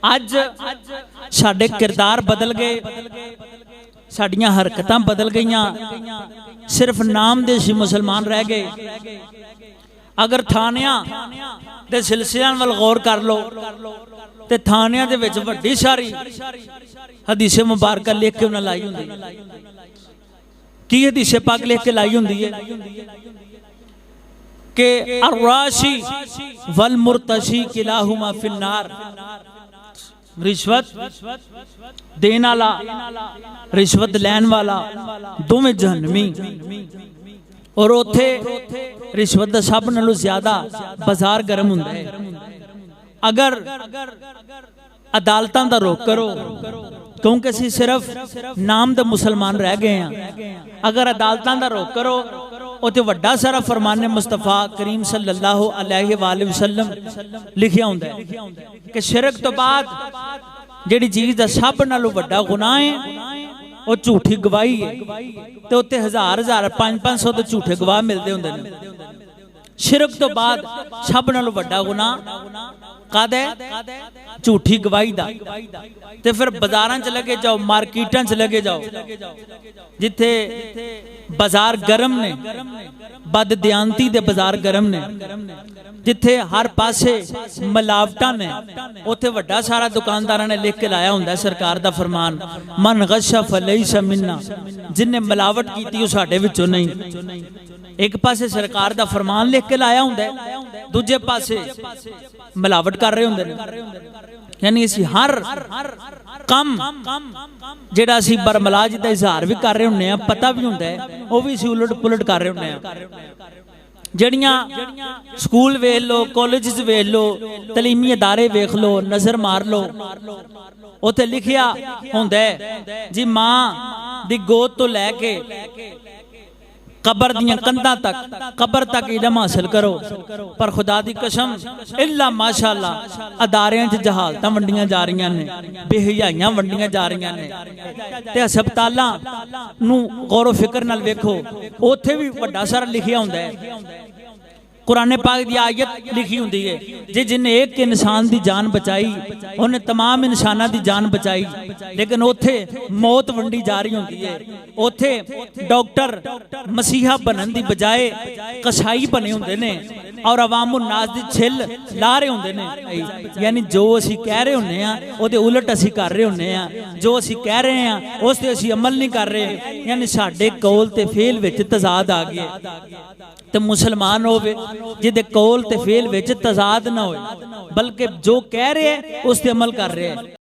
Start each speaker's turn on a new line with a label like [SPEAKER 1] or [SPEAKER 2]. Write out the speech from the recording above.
[SPEAKER 1] अज साडे किरदार बदल गए, साडियां हरकतां बदल गईयां, सिर्फ नाम दे सी मुसलमान रह गए। अगर थानियां दे सिलसिलियां वल गौर कर लो ते थानियां दे विच वड्डी सारी हदीस मुबारक लिख के उन्हें लाई हुंदी। की हदीस पाक लिख के लाई हुंदी है कि अर्राशी वल मुर्तशी किलाहुमा फिन्नार, रिश्वत देने वाला रिश्वत लैन वाला दोवें जहन्नमी। और उथे रिश्वत दा सब नालों ज्यादा बाजार गर्म हुंदा है। अगर अदालतां दा रुख करो, क्योंकि असीं सिर्फ नाम दे मुसलमान रह गए हैं, अगर अदालतां दा रुख करो उते वड्डा सारा फरमाने मुस्तफा करीम सल्लल्लाहु अलैहि वसल्लम लिखिया हुंदा है कि शिरक तो बाद जिहड़ी चीज़ दा सब नालों वड्डा गुनाह है वो झूठी गवाही है। तो उत्ते हजार हजार 500 तो झूठे गवाह मिलते होंदे ने। शिरक तो बाद सब नालों वड्डा गुनाह कादा है? झूठी गवाही दा। ते फिर बाजारां च लगे जाओ, मार्केटां च लगे जाओ, जिथे बाजार गर्म ने, बददियानती दे बाजार गर्म ने, जिथे हर पासे मिलावटां ने, उथे वड्डा सारा दुकानदारां ने लिख के लाया हुंदा सरकार दा फरमान, मन गश्शा फलैसा मिन्ना, जिन्ने मिलावट कीती ओ साडे विचों नहीं। एक पासे सरकार दा फरमान लिख के लाया हुंदा है, दूजे पासे मिलावट कर रहे हुंदे ने। यानी असीं हर कम जिहड़ा असीं बरमलाज दा इजहार भी कर रहे हुंदे आ, पता भी हुंदा है, वो भी असीं उलट पुलट कर रहे हुंदे आ। जड़ियां स्कूल वेख लो, कॉलेज वेख लो, तलीमी अदारे वेख लो, नजर मार लो, उत्थे लिखिया हुंदा है जी मां दी गोद तो लैके कबर दियां कंधां तक, कबर तक इल्म हासिल करो। पर खुदा दी कसम इल्ला माशाअल्लाह अदारियां च जहालतां वंडियां जा रही ने, बेहयाइयां वंडियां जा रही ने। ते हस्पतालां नूं गौर फिक्र नाल वेखो, उत्थे भी वड्डा सारा लिखिया हुंदा है। कुरान पाक दी आयत लिखी हुंदी है जे जिन्हें एक इंसान दी जान बचाई उन्हें तमाम इंसानां दी जान बचाई। लेकिन उत्थे मौत वंडी जा रही हुंदी है। उत्थे डॉक्टर मसीहा बनन दी बजाय कसाई बने हुंदे ने और अवामुन नास दी छिल ला रहे हुंदे ने। यानी जो असीं कह रहे हुंदे आ ओहदे उलट असीं कर रहे हुंदे आ, जो असीं कह रहे आ उस ते असीं अमल नहीं कर रहे। यानी साडे कौल ते फेल विच तजाद आ गया। ते मुसलमान होवे जिहदे कौल ते फेल विच तजाद ना होए, बल्कि जो कह रहे हैं उस ते अमल कर रहे हैं।